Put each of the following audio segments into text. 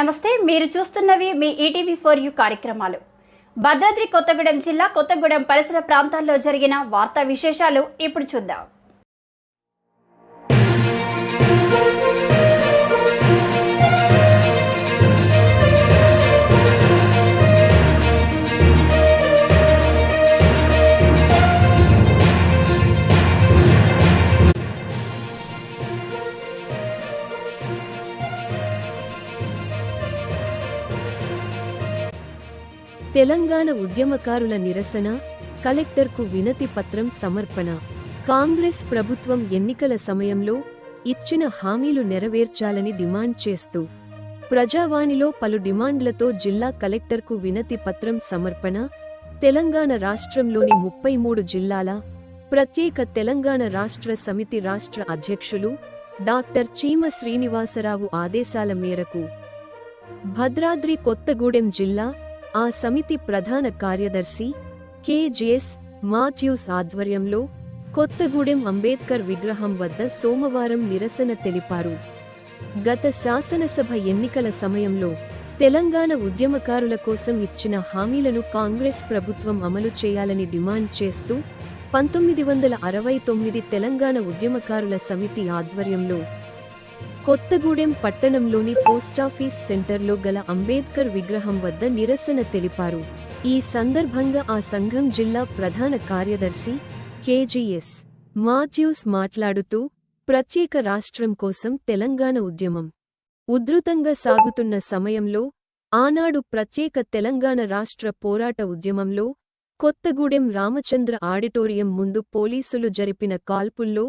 నమస్తే, మీరు చూస్తున్నవి మీ ETV for you కార్యక్రమాలు. భద్రాద్రి కొత్తగూడెం జిల్లా కొత్తగూడెం పరిసర ప్రాంతాల్లో జరిగిన వార్తా విశేషాలు ఇప్పుడు చూద్దాం. తెలంగాణ ఉద్యమకారుల నిరసన, కలెక్టర్కు వినతి పత్రం సమర్పణ. కాంగ్రెస్ ప్రభుత్వం ఎన్నికల సమయంలో ఇచ్చిన హామీలు నెరవేర్చాలని డిమాండ్ చేస్తూ ప్రజావాణిలో పలు డిమాండ్లతో జిల్లా కలెక్టర్కు వినతి పత్రం సమర్పణ. తెలంగాణ రాష్ట్రంలోని 33 జిల్లాల ప్రత్యేక తెలంగాణ రాష్ట్ర సమితి రాష్ట్ర అధ్యక్షులు డాక్టర్ చీమ శ్రీనివాసరావు ఆదేశాల మేరకు భద్రాద్రి కొత్తగూడెం జిల్లా ఆ సమితి ప్రధాన కార్యదర్శి కె.జె.ఎస్. మాథ్యూస్ ఆధ్వర్యంలో కొత్తగూడెం అంబేద్కర్ విగ్రహం వద్ద సోమవారం నిరసన తెలిపారు. గత శాసనసభ ఎన్నికల సమయంలో తెలంగాణ ఉద్యమకారుల కోసం ఇచ్చిన హామీలను కాంగ్రెస్ ప్రభుత్వం అమలు చేయాలని డిమాండ్ చేస్తూ 1969 తెలంగాణ ఉద్యమకారుల సమితి ఆధ్వర్యంలో కొత్తగూడెం పట్టణంలోని పోస్టాఫీస్ సెంటర్లో గల అంబేద్కర్ విగ్రహం వద్ద నిరసన తెలిపారు. ఈ సందర్భంగా ఆ సంఘం జిల్లా ప్రధాన కార్యదర్శి కె.జె.ఎస్. మాథ్యూస్ మాట్లాడుతూ ప్రత్యేక రాష్ట్రం కోసం తెలంగాణ ఉద్యమం ఉధృతంగా సాగుతున్న సమయంలో ఆనాడు ప్రత్యేక తెలంగాణ రాష్ట్ర పోరాట ఉద్యమంలో కొత్తగూడెం రామచంద్ర ఆడిటోరియం ముందు పోలీసులు జరిపిన కాల్పుల్లో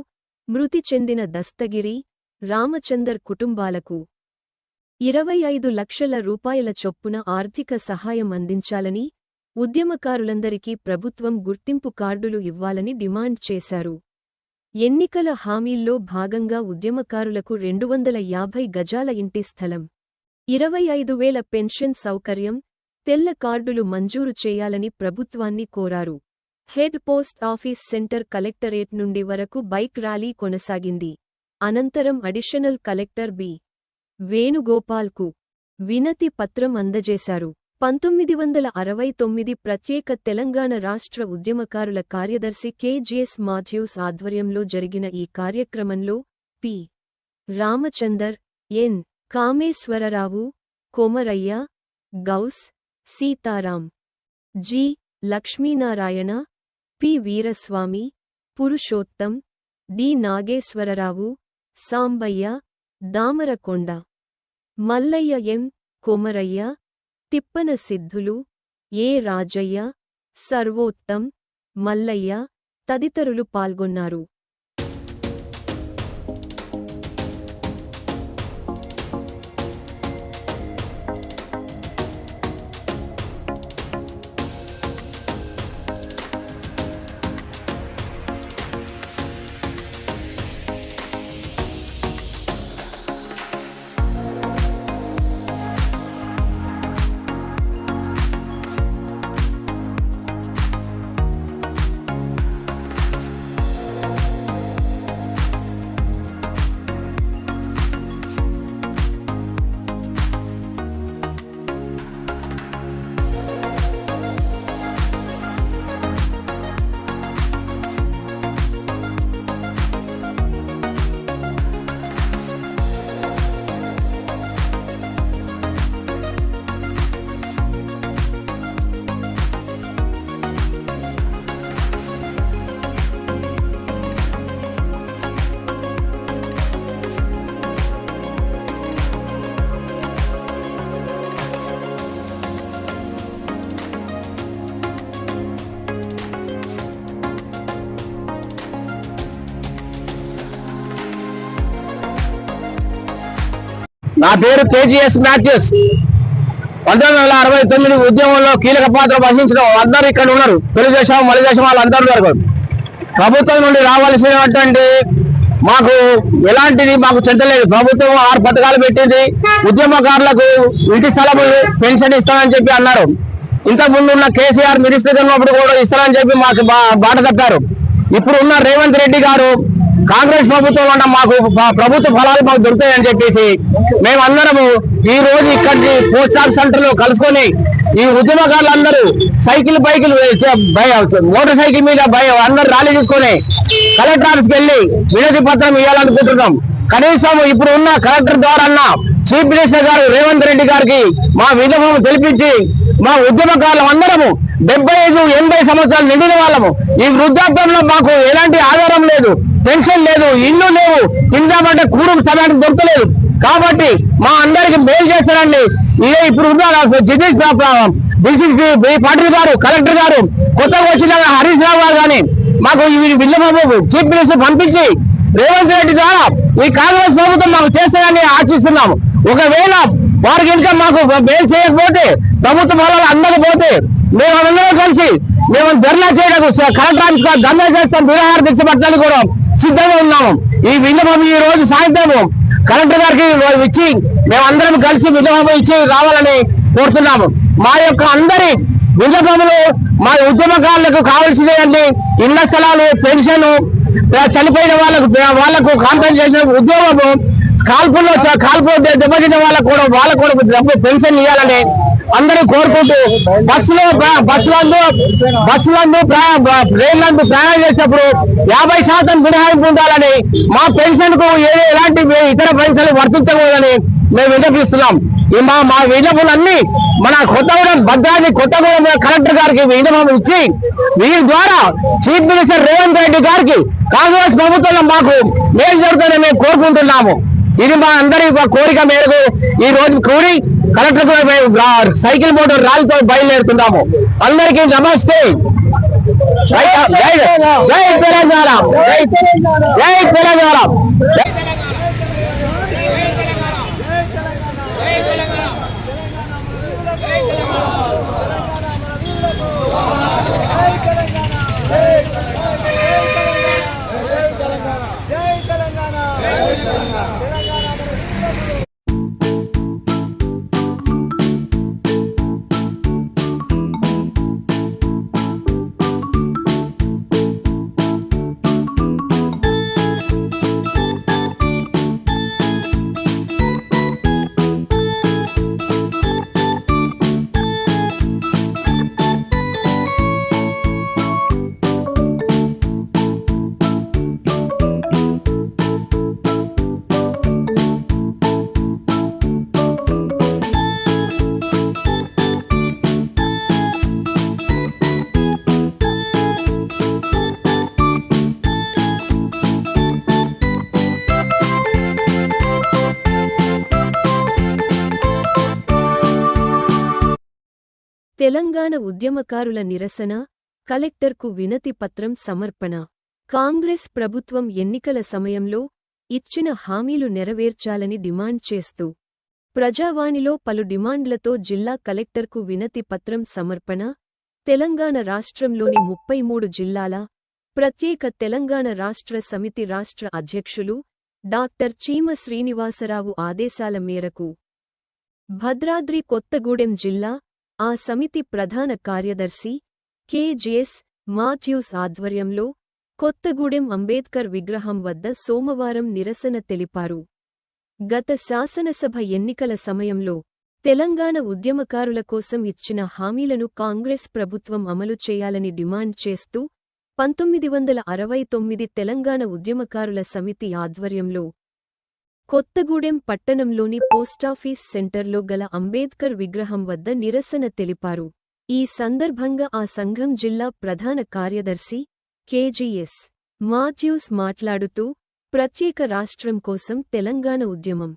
మృతి చెందిన దస్తగిరి, రామచందర్ కుటుంబాలకు 25 లక్షల రూపాయల చొప్పున ఆర్థిక సహాయం అందించాలని, ఉద్యమకారులందరికీ ప్రభుత్వం గుర్తింపు కార్డులు ఇవ్వాలని డిమాండ్ చేశారు. ఎన్నికల హామీల్లో భాగంగా ఉద్యమకారులకు 250 గజాల ఇంటి స్థలం, 25,000 పెన్షన్ సౌకర్యం, తెల్ల కార్డులు మంజూరు చేయాలని ప్రభుత్వాన్ని కోరారు. Head post office centre collectorate నుండి వరకు బైక్ ర్యాలీ కొనసాగింది. అనంతరం అడిషనల్ కలెక్టర్ బి. వేణుగోపాల్కు వినతి పత్రం అందజేశారు. 1969 ప్రత్యేక తెలంగాణ రాష్ట్ర ఉద్యమకారుల కార్యదర్శి కె.జె.ఎస్. మాథ్యూస్ ఆధ్వర్యంలో జరిగిన ఈ కార్యక్రమంలో P. Ramachandar, N. Kameswararao, Komaraiah, Ghouse, Sitaram, G. Lakshminarayana, P. Veeraswamy, Purushottam, D. Nageswararao, Sambaiah, Damarakonda, Mallaiah, M. Komaraiah, Tippana Siddhulu, A. Rajaiah, Sarvottam, Mallayya తదితరులు పాల్గొన్నారు. నా పేరు కె.జె.ఎస్. మాథ్యూస్. 1969 ఉద్యమంలో కీలక పాత్ర వహించిన అందరూ ఇక్కడ ఉన్నారు. తెలుగుదేశం, మలిదేశం వాళ్ళందరూ ఉన్నారు. ప్రభుత్వం నుండి రావాల్సినటువంటి మాకు ఎలాంటిది మాకు చెందలేదు. ప్రభుత్వం 6 పథకాలు పెట్టింది. ఉద్యమకారులకు ఇంటి స్థలములు, పెన్షన్ ఇస్తానని చెప్పి అన్నారు. ఇంతకుముందు ఉన్న కేసీఆర్ మినిస్టర్ ఉన్నప్పుడు కూడా ఇస్తానని చెప్పి మాకు బాట తప్పారు. ఇప్పుడు ఉన్న రేవంత్ రెడ్డి గారు కాంగ్రెస్ ప్రభుత్వంలో ఉన్న మాకు ప్రభుత్వ ఫలాలు మాకు దొరుకుతాయని చెప్పేసి మేమందరము ఈ రోజు ఇక్కడి పోస్ట్ ఆఫీస్ సెంటర్ లో కలుసుకొని ఈ ఉద్యమకారులందరూ సైకిల్ బైకులు మోటార్ సైకిల్ మీద అందరూ ర్యాలీ తీసుకొని కలెక్టర్ ఆఫీస్కి వెళ్ళి వినతి పత్రం ఇవ్వాలనుకుంటున్నాం. కనీసం ఇప్పుడు ఉన్న కలెక్టర్ ద్వారా చీఫ్ మినిస్టర్ గారు రేవంత్ రెడ్డి గారికి మా విన్నపం తెలిపించి మా ఉద్యమకారులం అందరము 75-80 సంవత్సరాలు నిండిన వాళ్ళము ఈ వృద్ధాప్యంలో మాకు ఎలాంటి ఆధారం లేదు, పెన్షన్ లేదు, ఇల్లు లేవు, ఇందామంటే కూడు సమయానికి దొరకలేదు. కాబట్టి మా అందరికి మేలు చేస్తారండి. ఇదే ఇప్పుడు ఉన్న జితేష్ పాటిల్ గారు, కలెక్టర్ గారు, కొత్తగా వచ్చిన హరీష్ రావు గారు కానీ మాకు ఈ విన్నపము చీఫ్ మినిస్టర్ పంపించి రేవంత్ రెడ్డి ద్వారా ఈ కాంగ్రెస్ ప్రభుత్వం మాకు చేస్తారని ఆశిస్తున్నాము. ఒకవేళ వారికి ఇంకా మాకు మేలు చేయకపోతే, ప్రభుత్వ ఫలాలు అందకపోతే మేమందరం కలిసి మేము ధర్నా చేయడానికి కలెక్టర్ ఆఫీస్ ధర్నా చేస్తాం, నిరాహార దీక్ష పట్టడానికి కూడా సిద్ధంగా ఉన్నాము. ఈ విన్నపం ఈ రోజు సాయంత్రం కలెక్టర్ గారికి ఇచ్చి మేమందరం కలిసి విన్నపం ఇచ్చి రావాలని కోరుతున్నాము. మా యొక్క అందరి విన్నపములు మా ఉద్యమకారులకు కావాల్సినవి ఇళ్ల స్థలాలు, పెన్షన్, చనిపోయిన వాళ్ళకు కాంపెన్సేషన్, ఉద్యోగము, కాల్పు దెబ్బతిన్న వాళ్ళకు కూడా పెన్షన్ ఇవ్వాలని అందరూ కోరుకుంటూ బస్సులందు ట్రైన్లందు ప్రయాణం చేసినప్పుడు 50% మినహాయింపు ఉండాలని, మా పెన్షన్ కు ఎలాంటి ఇతర పెన్షన్లు వర్తించకూడదని మేము విన్నపిస్తున్నాం. మా విన్నపములన్నీ మన కొత్తగూడెం కలెక్టర్ గారికి విన్నపం ఇచ్చి వీరి ద్వారా చీఫ్ మినిస్టర్ రేవంత్ రెడ్డి గారికి కాంగ్రెస్ ప్రభుత్వంలో మాకు మేలు జరుగుతుందని మేము కోరుకుంటున్నాము. ఇది మా అందరి కోరిక మేరకు ఈ రోజు కూడి కలెక్టర్ సైకిల్ మోటార్ ర్యాలీతో బయలుదేరుతున్నాము. అందరికీ నమస్తే. జై తెలంగాణ, జై తెలంగాణ. తెలంగాణ ఉద్యమకారుల నిరసన, కలెక్టర్కు వినతి పత్రం సమర్పణ. కాంగ్రెస్ ప్రభుత్వం ఎన్నికల సమయంలో ఇచ్చిన హామీలు నెరవేర్చాలని డిమాండ్ చేస్తూ ప్రజావాణిలో పలు డిమాండ్లతో జిల్లా కలెక్టర్కు వినతి పత్రం సమర్పణ. తెలంగాణ రాష్ట్రంలోని 33 జిల్లాల ప్రత్యేక తెలంగాణ రాష్ట్ర సమితి రాష్ట్ర అధ్యక్షులు డాక్టర్ చీమ శ్రీనివాసరావు ఆదేశాల మేరకు భద్రాద్రి కొత్తగూడెం జిల్లా ఆ సమితి ప్రధాన కార్యదర్శి కె.జి.ఎస్. మాథ్యూస్ ఆధ్వర్యంలో కొత్తగూడెం అంబేద్కర్ విగ్రహం వద్ద సోమవారం నిరసన తెలిపారు. గత శాసనసభ ఎన్నికల సమయంలో తెలంగాణ ఉద్యమకారుల కోసం ఇచ్చిన హామీలను కాంగ్రెస్ ప్రభుత్వం అమలు చేయాలని డిమాండ్ చేస్తూ 1969 తెలంగాణ ఉద్యమకారుల సమితి ఆధ్వర్యంలో కొత్తగూడెం పట్టణంలోని పోస్టాఫీస్ సెంటర్లో గల అంబేద్కర్ విగ్రహం వద్ద నిరసన తెలిపారు. ఈ సందర్భంగా ఆ సంఘం జిల్లా ప్రధాన కార్యదర్శి కె.జి.ఎస్. మాథ్యూస్ మాట్లాడుతూ ప్రత్యేక రాష్ట్రం కోసం తెలంగాణ ఉద్యమం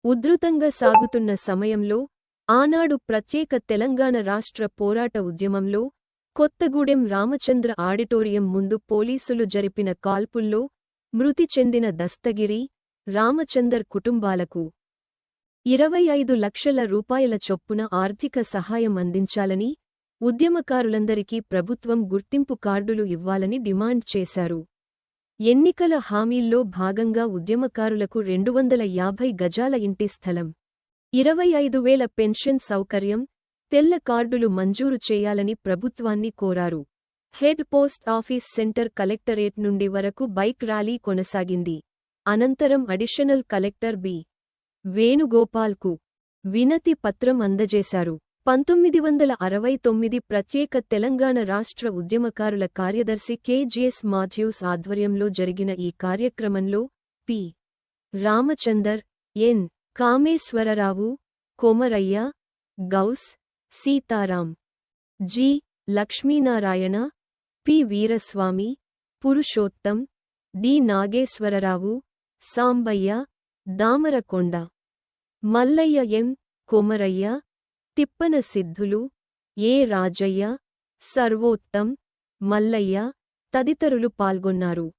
ఉధృతంగా సాగుతున్న సమయంలో ఆనాడు ప్రత్యేక తెలంగాణ రాష్ట్ర పోరాట ఉద్యమంలో కొత్తగూడెం రామచంద్ర ఆడిటోరియం ముందు పోలీసులు జరిపిన కాల్పుల్లో మృతి చెందిన దస్తగిరి, రామచందర్ కుటుంబాలకు 25 లక్షల రూపాయల చొప్పున ఆర్థిక సహాయం అందించాలని, ఉద్యమకారులందరికీ ప్రభుత్వం గుర్తింపు కార్డులు ఇవ్వాలని డిమాండ్ చేశారు. ఎన్నికల హామీల్లో భాగంగా ఉద్యమకారులకు 250 గజాల ఇంటి స్థలం, 25,000 పెన్షన్ సౌకర్యం, తెల్ల కార్డులు మంజూరు చేయాలని ప్రభుత్వాన్ని కోరారు. Head post office centre collectorate నుండి వరకు బైక్ ర్యాలీ కొనసాగింది. అనంతరం అడిషనల్ కలెక్టర్ బి. వేణుగోపాల్కు వినతి పత్రం అందజేశారు. 1969 ప్రత్యేక తెలంగాణ రాష్ట్ర ఉద్యమకారుల కార్యదర్శి కె.జి.ఎస్. మాథ్యూస్ ఆధ్వర్యంలో జరిగిన ఈ కార్యక్రమంలో P. Ramachandar, N. Kameswararao, Komaraiah, Ghouse, Sitaram, G. Lakshminarayana, P. Veeraswamy, Purushottam, D. Nageswararao, Sambaiah, Damarakonda, Mallaiah, M. Komaraiah, Tippana Siddhulu, A. Rajaiah, Sarvottam, Mallayya తదితరులు పాల్గొన్నారు.